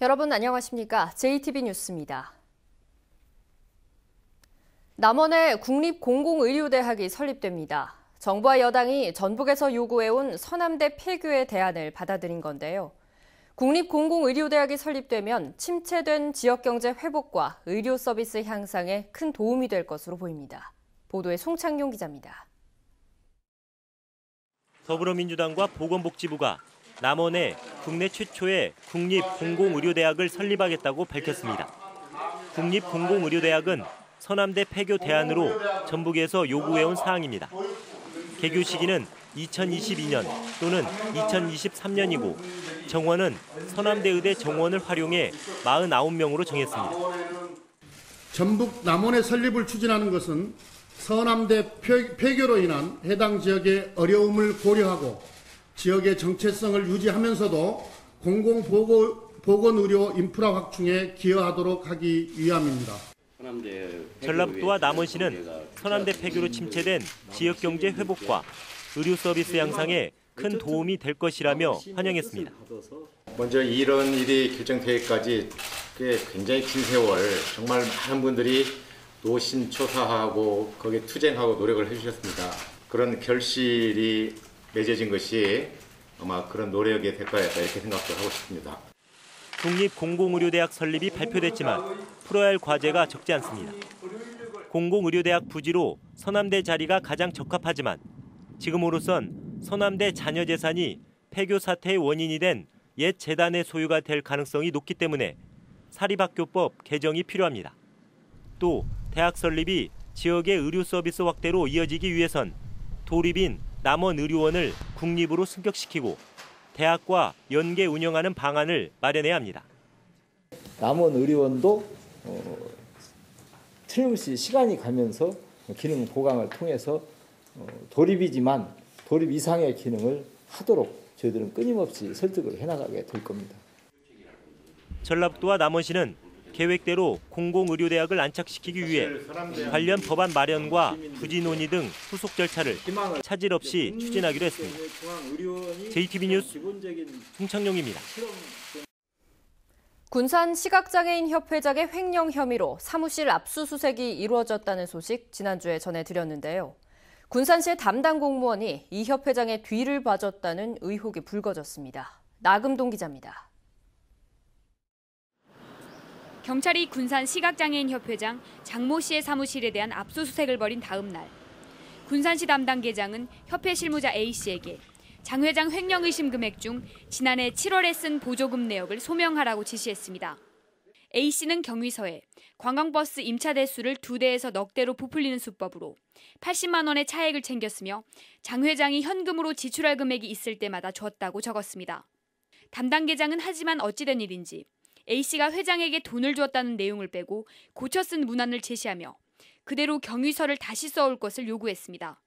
여러분 안녕하십니까? JTB 뉴스입니다. 남원에 국립공공의료대학이 설립됩니다. 정부와 여당이 전북에서 요구해온 서남대 폐교의 대안을 받아들인 건데요. 국립공공의료대학이 설립되면 침체된 지역경제 회복과 의료 서비스 향상에 큰 도움이 될 것으로 보입니다. 보도에 송창용 기자입니다. 더불어민주당과 보건복지부가 남원에 국내 최초의 국립공공의료대학을 설립하겠다고 밝혔습니다. 국립공공의료대학은 서남대 폐교 대안으로 전북에서 요구해온 사항입니다. 개교 시기는 2022년 또는 2023년이고 정원은 서남대 의대 정원을 활용해 49명으로 정했습니다. 전북 남원의 설립을 추진하는 것은 서남대 폐교로 인한 해당 지역의 어려움을 고려하고 지역의 정체성을 유지하면서도 공공보건의료 인프라 확충에 기여하도록 하기 위함입니다. 전라북도와 남원시는 서남대 폐교로 침체된 지역경제 회복과 의료 서비스 향상에 큰 도움이 될 것이라며 환영했습니다. 먼저 이런 일이 결정되기까지 굉장히 긴 세월 정말 많은 분들이 노심초사하고 거기에 투쟁하고 노력을 해주셨습니다. 그런 결실이 맺어진 것이 아마 그런 노력의 대가였다 이렇게 생각도 하고 싶습니다. 국립공공의료대학 설립이 발표됐지만 풀어야 할 과제가 적지 않습니다. 공공의료대학 부지로 서남대 자리가 가장 적합하지만 지금으로선 서남대 자녀 재산이 폐교 사태의 원인이 된 옛 재단의 소유가 될 가능성이 높기 때문에 사립학교법 개정이 필요합니다. 또 대학 설립이 지역의 의료 서비스 확대로 이어지기 위해선 도립인 남원의료원을 국립으로 승격시키고 대학과 연계 운영하는 방안을 마련해야 합니다. 남원의료원도 틀림없이 시간이 가면서 기능 보강을 통해서 도립이지만 도립 이상의 기능을 하도록 저희들은 끊임없이 설득을 해나가게 될 겁니다. 전라북도와 남원시는 계획대로 공공의료대학을 안착시키기 위해 관련 법안 마련과 부지 논의 등 후속 절차를 차질 없이 추진하기로 했습니다. JTB 뉴스 송창용입니다. 군산 시각장애인 협회장의 횡령 혐의로 사무실 압수수색이 이루어졌다는 소식 지난주에 전해드렸는데요. 군산시의 담당 공무원이 이 협회장의 뒤를 봐줬다는 의혹이 불거졌습니다. 나금동 기자입니다. 경찰이 군산 시각장애인 협회장 장모 씨의 사무실에 대한 압수수색을 벌인 다음 날 군산시 담당 계장은 협회 실무자 A 씨에게 장 회장 횡령 의심 금액 중 지난해 7월에 쓴 보조금 내역을 소명하라고 지시했습니다. A 씨는 경위서에 관광버스 임차 대수를 2대에서 넉 대로 부풀리는 수법으로 80만 원의 차액을 챙겼으며 장 회장이 현금으로 지출할 금액이 있을 때마다 줬다고 적었습니다. 담당 계장은 하지만 어찌된 일인지 A씨가 회장에게 돈을 주었다는 내용을 빼고 고쳐 쓴 문안을 제시하며 그대로 경위서를 다시 써올 것을 요구했습니다.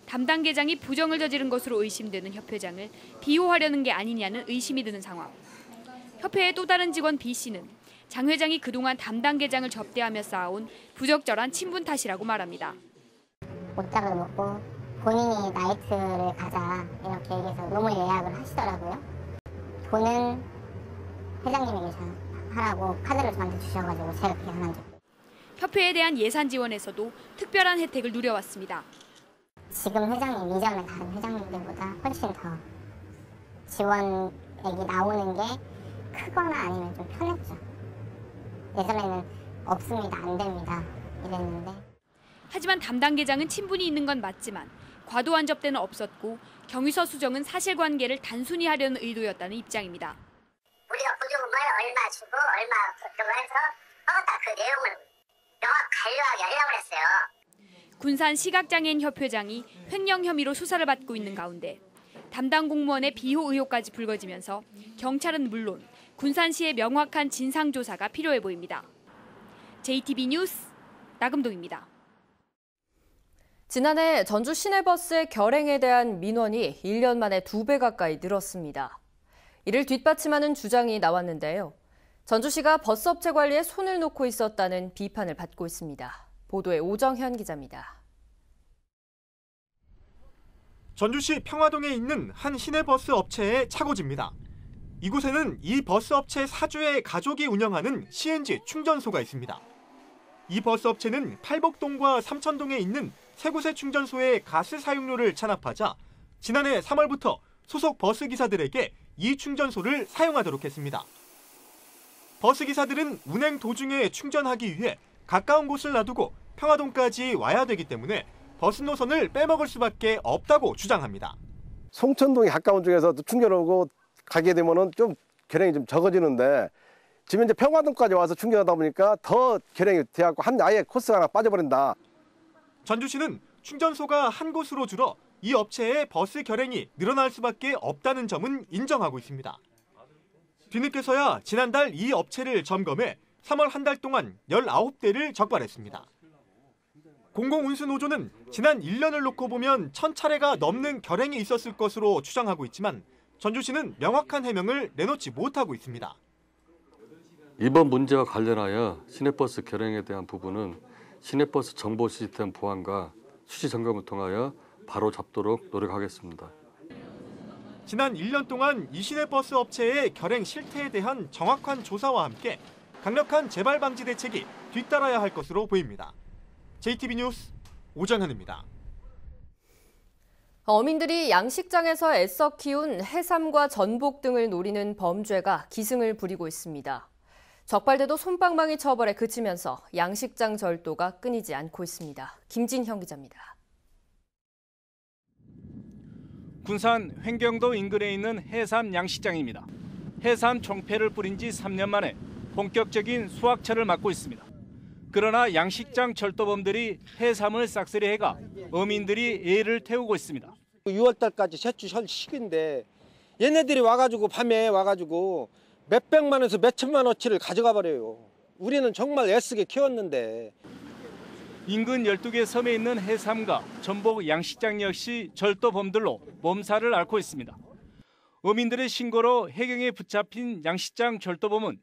담당 계장이 부정을 저지른 것으로 의심되는 협회장을 비호하려는 게 아니냐는 의심이 드는 상황. 협회의 또 다른 직원 B씨는 장 회장이 그동안 담당 계장을 접대하며 쌓아온 부적절한 친분 탓이라고 말합니다. 옷장을 먹고 본인이 나이트를 가자 이렇게 얘기해서 룸을 예약을 하시더라고요. 돈은 회장님에게 하라고 카드를 저한테 주셔가지고 제가 그렇게 하는 적. 협회에 대한 예산 지원에서도 특별한 혜택을 누려왔습니다. 지금 회장님 이전에 다른 회장님들보다 훨씬 더 지원액이 나오는 게 크거나 아니면 좀 편했죠. 예전에는 없습니다, 안 됩니다 이랬는데. 하지만 담당 계장은 친분이 있는 건 맞지만 과도한 접대는 없었고 경위서 수정은 사실관계를 단순히 하려는 의도였다는 입장입니다. 우리가 보조금을 얼마 주고 얼마 그거 해서 딱 그 내용을 명확하게 하려고 했어요. 군산 시각장애인 협회장이 횡령 혐의로 수사를 받고 있는 가운데 담당 공무원의 비호 의혹까지 불거지면서 경찰은 물론 군산시의 명확한 진상조사가 필요해 보입니다. JTB 뉴스 나금동입니다. 지난해 전주 시내버스의 결행에 대한 민원이 1년 만에 2배 가까이 늘었습니다. 이를 뒷받침하는 주장이 나왔는데요. 전주시가 버스업체 관리에 손을 놓고 있었다는 비판을 받고 있습니다. 보도에 오정현 기자입니다. 전주시 평화동에 있는 한 시내버스 업체의 차고지입니다. 이곳에는 이 버스 업체 사주의 가족이 운영하는 CNG 충전소가 있습니다. 이 버스 업체는 팔복동과 삼천동에 있는 세 곳의 충전소에 가스 사용료를 찬합하자 지난해 3월부터 소속 버스 기사들에게 이 충전소를 사용하도록 했습니다. 버스 기사들은 운행 도중에 충전하기 위해 가까운 곳을 놔두고 평화동까지 와야 되기 때문에 버스 노선을 빼먹을 수밖에 없다고 주장합니다. 송천동이 가까운 쪽에서 충전하고 가게 되면은 좀 결행이 좀 적어지는데 지금 이제 평화동까지 와서 충전하다 보니까 더 결행이 돼갖고 아예 코스가 하나 빠져버린다. 전주시는 충전소가 한 곳으로 줄어 이 업체의 버스 결행이 늘어날 수밖에 없다는 점은 인정하고 있습니다. 뒤늦게서야 지난달 이 업체를 점검해 3월 한 달 동안 19대를 적발했습니다. 공공운수노조는 지난 1년을 놓고 보면 1000차례가 넘는 결행이 있었을 것으로 추정하고 있지만 전주시는 명확한 해명을 내놓지 못하고 있습니다. 이번 문제와 관련하여 시내버스 결행에 대한 부분은 시내버스 정보 시스템 보안과 수시 점검을 통하여 바로 잡도록 노력하겠습니다. 지난 1년 동안 이 시내버스 업체의 결행 실태에 대한 정확한 조사와 함께 강력한 재발 방지 대책이 뒤따라야 할 것으로 보입니다. JTB 뉴스 오정현입니다. 어민들이 양식장에서 애써 키운 해삼과 전복 등을 노리는 범죄가 기승을 부리고 있습니다. 적발돼도 솜방망이 처벌에 그치면서 양식장 절도가 끊이지 않고 있습니다. 김진형 기자입니다. 군산 횡경도 인근에 있는 해삼 양식장입니다. 해삼 총폐를 뿌린 지 3년 만에 본격적인 수확철을 맞고 있습니다. 그러나 양식장 절도범들이 해삼을 싹쓸이해가 어민들이 애를 태우고 있습니다. 6월달까지 새출 시기인데 얘네들이 와가지고 밤에 와가지고 몇백만 원에서 몇천만 원어치를 가져가 버려요. 우리는 정말 애쓰게 키웠는데. 인근 12개 섬에 있는 해삼과 전복 양식장 역시 절도범들로 몸살을 앓고 있습니다. 어민들의 신고로 해경에 붙잡힌 양식장 절도범은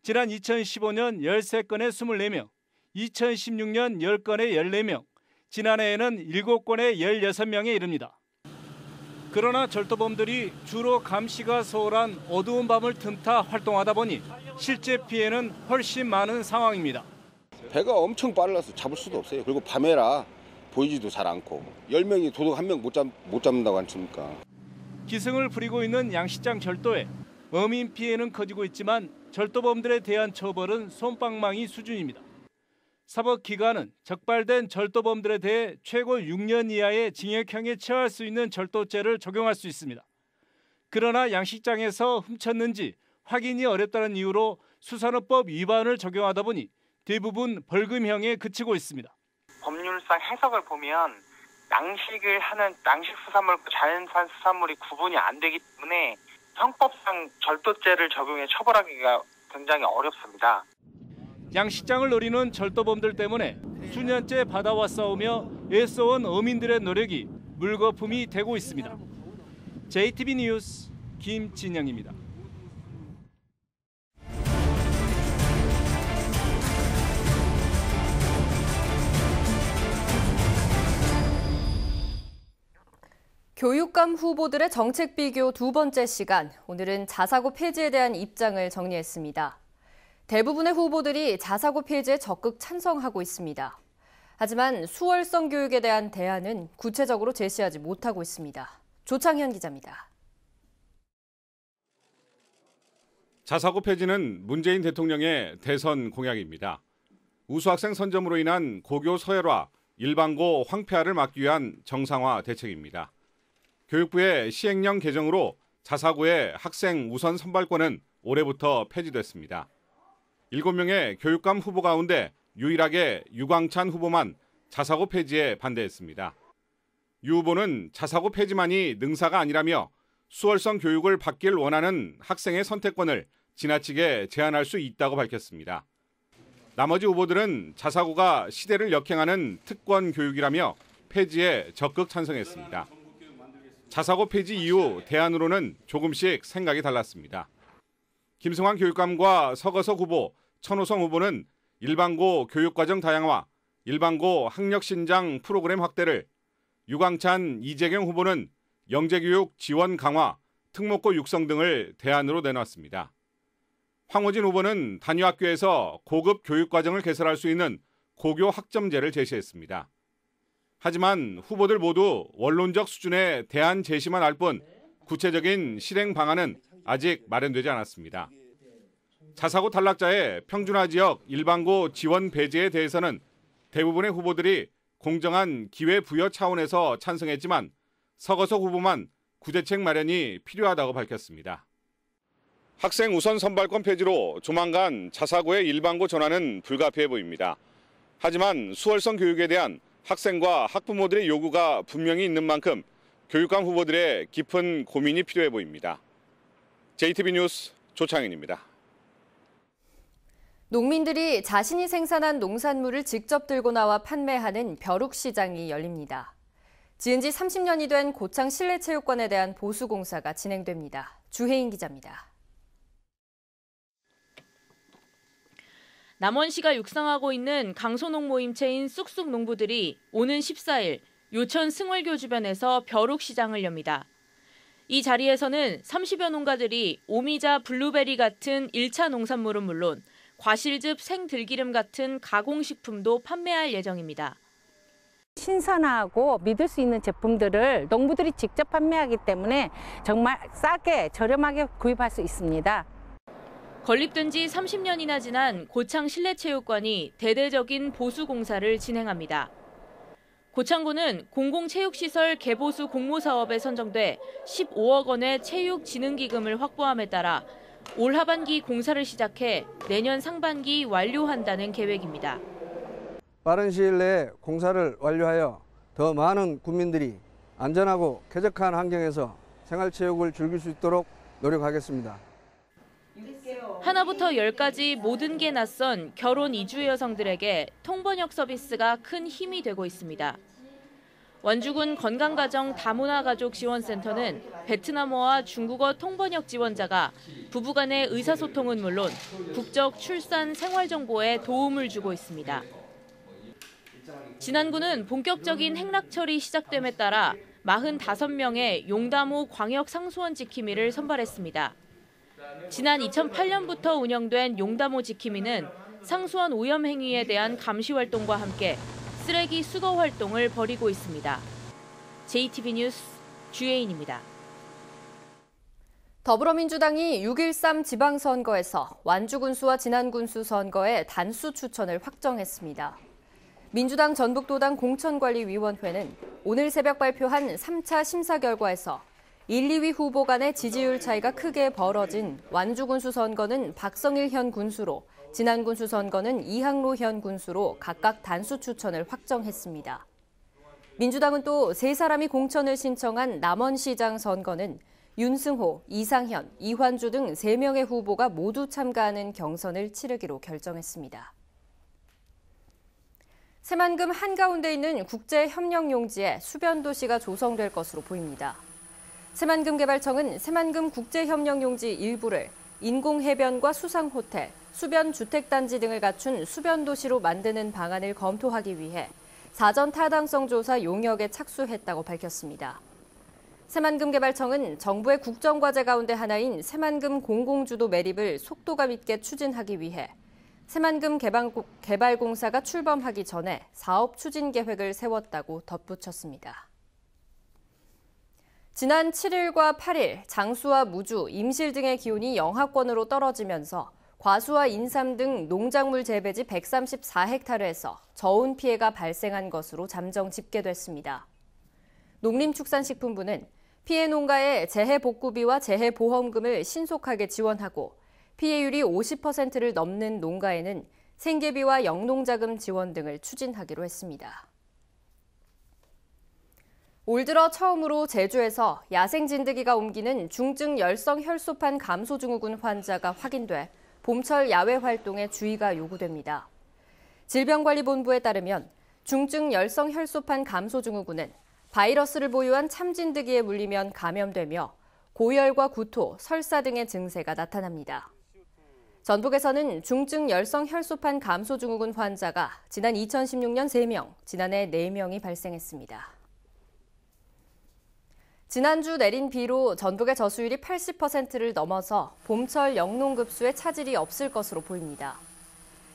지난 2015년 13건에 24명, 2016년 10건에 14명, 지난해에는 7건에 16명에 이릅니다. 그러나 절도범들이 주로 감시가 소홀한 어두운 밤을 틈타 활동하다 보니 실제 피해는 훨씬 많은 상황입니다. 배가 엄청 빨라서 잡을 수도 없어요. 그리고 밤에라 보이지도 잘 않고 10명이 도둑 한 명 못 잡는다고 않습니까? 기승을 부리고 있는 양식장 절도에 어민 피해는 커지고 있지만 절도범들에 대한 처벌은 솜방망이 수준입니다. 사법기관은 적발된 절도범들에 대해 최고 6년 이하의 징역형에 처할 수 있는 절도죄를 적용할 수 있습니다. 그러나 양식장에서 훔쳤는지 확인이 어렵다는 이유로 수산업법 위반을 적용하다 보니 대부분 벌금형에 그치고 있습니다. 법률상 해석을 보면 양식을 하는 양식 수산물과 자연산 수산물이 구분이 안 되기 때문에 형법상 절도죄를 적용해 처벌하기가 굉장히 어렵습니다. 양식장을 노리는 절도범들 때문에 수년째 바다와 싸우며 애써온 어민들의 노력이 물거품이 되고 있습니다. JTB 뉴스 김진영입니다. 교육감 후보들의 정책 비교 두 번째 시간, 오늘은 자사고 폐지에 대한 입장을 정리했습니다. 대부분의 후보들이 자사고 폐지에 적극 찬성하고 있습니다. 하지만 수월성 교육에 대한 대안은 구체적으로 제시하지 못하고 있습니다. 조창현 기자입니다. 자사고 폐지는 문재인 대통령의 대선 공약입니다. 우수학생 선점으로 인한 고교 서열화, 일반고 황폐화를 막기 위한 정상화 대책입니다. 교육부의 시행령 개정으로 자사고의 학생 우선 선발권은 올해부터 폐지됐습니다. 7명의 교육감 후보 가운데 유일하게 유광찬 후보만 자사고 폐지에 반대했습니다. 유 후보는 자사고 폐지만이 능사가 아니라며 수월성 교육을 받길 원하는 학생의 선택권을 지나치게 제한할 수 있다고 밝혔습니다. 나머지 후보들은 자사고가 시대를 역행하는 특권 교육이라며 폐지에 적극 찬성했습니다. 자사고 폐지 이후 대안으로는 조금씩 생각이 달랐습니다. 김승환 교육감과 서거석 후보, 천호성 후보는 일반고 교육과정 다양화, 일반고 학력신장 프로그램 확대를, 유광찬, 이재경 후보는 영재교육 지원 강화, 특목고 육성 등을 대안으로 내놨습니다. 황호진 후보는 단위학교에서 고급 교육과정을 개설할 수 있는 고교 학점제를 제시했습니다. 하지만 후보들 모두 원론적 수준의 대안 제시만 할 뿐 구체적인 실행 방안은 아직 마련되지 않았습니다. 자사고 탈락자의 평준화 지역 일반고 지원 배제에 대해서는 대부분의 후보들이 공정한 기회 부여 차원에서 찬성했지만 서거석 후보만 구제책 마련이 필요하다고 밝혔습니다. 학생 우선 선발권 폐지로 조만간 자사고의 일반고 전환은 불가피해 보입니다. 하지만 수월성 교육에 대한 학생과 학부모들의 요구가 분명히 있는 만큼 교육감 후보들의 깊은 고민이 필요해 보입니다. JTB 뉴스 조창현입니다. 농민들이 자신이 생산한 농산물을 직접 들고 나와 판매하는 벼룩시장이 열립니다. 지은 지 30년이 된 고창 실내체육관에 대한 보수공사가 진행됩니다. 주혜인 기자입니다. 남원시가 육성하고 있는 강소농 모임체인 쑥쑥 농부들이 오는 14일 요천 승월교 주변에서 벼룩시장을 엽니다. 이 자리에서는 30여 농가들이 오미자, 블루베리 같은 1차 농산물은 물론 과실즙, 생들기름 같은 가공식품도 판매할 예정입니다. 신선하고 믿을 수 있는 제품들을 농부들이 직접 판매하기 때문에 정말 싸게 저렴하게 구입할 수 있습니다. 건립된 지 30년이나 지난 고창 실내체육관이 대대적인 보수공사를 진행합니다. 고창구는 공공체육시설 개보수 공모사업에 선정돼 15억 원의 체육진흥기금을 확보함에 따라 올 하반기 공사를 시작해 내년 상반기 완료한다는 계획입니다. 빠른 시일 내에 공사를 완료하여 더 많은 국민들이 안전하고 쾌적한 환경에서 생활체육을 즐길 수 있도록 노력하겠습니다. 하나부터 10까지 모든 게 낯선 결혼 이주 여성들에게 통번역 서비스가 큰 힘이 되고 있습니다. 완주군 건강가정 다문화가족지원센터는 베트남어와 중국어 통번역 지원자가 부부간의 의사소통은 물론 국적, 출산, 생활정보에 도움을 주고 있습니다. 진안구는 본격적인 행락철이 시작됨에 따라 45명의 용담호 광역상수원 지킴이를 선발했습니다. 지난 2008년부터 운영된 용담호 지킴이는 상수원 오염 행위에 대한 감시 활동과 함께 쓰레기 수거 활동을 벌이고 있습니다. JTB 뉴스 주혜인입니다. 더불어민주당이 6.13 지방선거에서 완주군수와 진안군수 선거의 단수 추천을 확정했습니다. 민주당 전북도당 공천관리위원회는 오늘 새벽 발표한 3차 심사 결과에서 1, 2위 후보 간의 지지율 차이가 크게 벌어진 완주군수 선거는 박성일 현 군수로, 진안군수 선거는 이항로 현 군수로 각각 단수 추천을 확정했습니다. 민주당은 또 3사람이 공천을 신청한 남원시장 선거는 윤승호, 이상현, 이환주 등 3명의 후보가 모두 참가하는 경선을 치르기로 결정했습니다. 새만금 한가운데 있는 국제협력용지에 수변도시가 조성될 것으로 보입니다. 새만금개발청은 새만금 국제협력용지 일부를 인공해변과 수상호텔, 수변주택단지 등을 갖춘 수변도시로 만드는 방안을 검토하기 위해 사전 타당성 조사 용역에 착수했다고 밝혔습니다. 새만금개발청은 정부의 국정과제 가운데 하나인 새만금 공공주도 매립을 속도감 있게 추진하기 위해 새만금 개발공사가 출범하기 전에 사업 추진 계획을 세웠다고 덧붙였습니다. 지난 7일과 8일 장수와 무주, 임실 등의 기온이 영하권으로 떨어지면서 과수와 인삼 등 농작물 재배지 134헥타르에서 저온 피해가 발생한 것으로 잠정 집계됐습니다. 농림축산식품부는 피해 농가에 재해 복구비와 재해 보험금을 신속하게 지원하고 피해율이 50%를 넘는 농가에는 생계비와 영농자금 지원 등을 추진하기로 했습니다. 올 들어 처음으로 제주에서 야생진드기가 옮기는 중증 열성 혈소판 감소 증후군 환자가 확인돼 봄철 야외 활동에 주의가 요구됩니다. 질병관리본부에 따르면 중증 열성 혈소판 감소 증후군은 바이러스를 보유한 참진드기에 물리면 감염되며 고열과 구토, 설사 등의 증세가 나타납니다. 전북에서는 중증 열성 혈소판 감소 증후군 환자가 지난 2016년 3명, 지난해 4명이 발생했습니다. 지난주 내린 비로 전북의 저수율이 80%를 넘어서 봄철 영농급수에 차질이 없을 것으로 보입니다.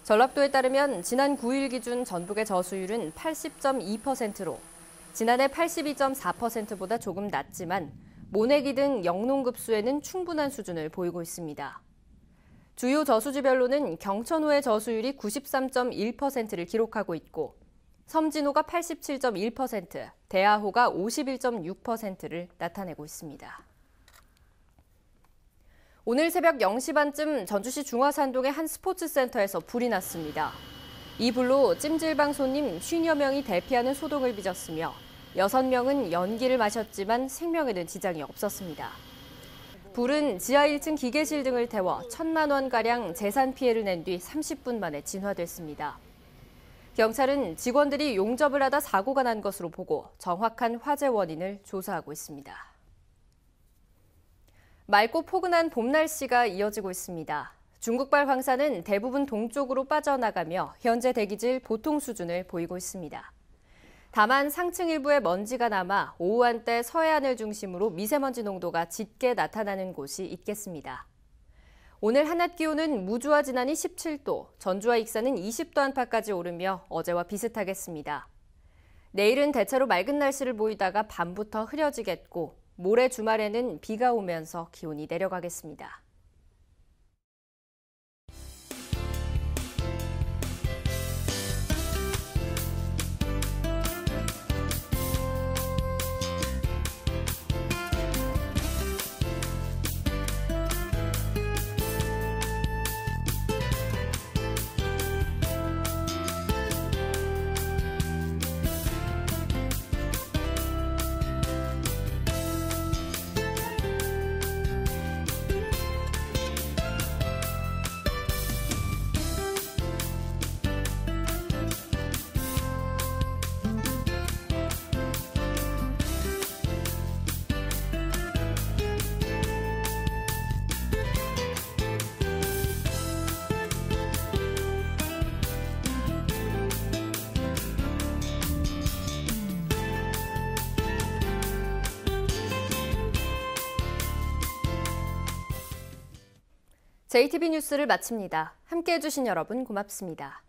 전라도에 따르면 지난 9일 기준 전북의 저수율은 80.2%로 지난해 82.4%보다 조금 낮지만 모내기 등 영농급수에는 충분한 수준을 보이고 있습니다. 주요 저수지별로는 경천호의 저수율이 93.1%를 기록하고 있고 섬진호가 87.1%, 대하호가 51.6%를 나타내고 있습니다. 오늘 새벽 0시 반쯤 전주시 중화산동의 한 스포츠센터에서 불이 났습니다. 이 불로 찜질방 손님 50여 명이 대피하는 소동을 빚었으며 6명은 연기를 마셨지만 생명에는 지장이 없었습니다. 불은 지하 1층 기계실 등을 태워 1,000만 원가량 재산 피해를 낸 뒤 30분 만에 진화됐습니다. 경찰은 직원들이 용접을 하다 사고가 난 것으로 보고 정확한 화재 원인을 조사하고 있습니다. 맑고 포근한 봄 날씨가 이어지고 있습니다. 중국발 황사는 대부분 동쪽으로 빠져나가며 현재 대기질 보통 수준을 보이고 있습니다. 다만 상층 일부에 먼지가 남아 오후 한때 서해안을 중심으로 미세먼지 농도가 짙게 나타나는 곳이 있겠습니다. 오늘 한낮 기온은 무주와 진안이 17도, 전주와 익산은 20도 안팎까지 오르며 어제와 비슷하겠습니다. 내일은 대체로 맑은 날씨를 보이다가 밤부터 흐려지겠고 모레 주말에는 비가 오면서 기온이 내려가겠습니다. JTB 뉴스를 마칩니다. 함께해 주신 여러분 고맙습니다.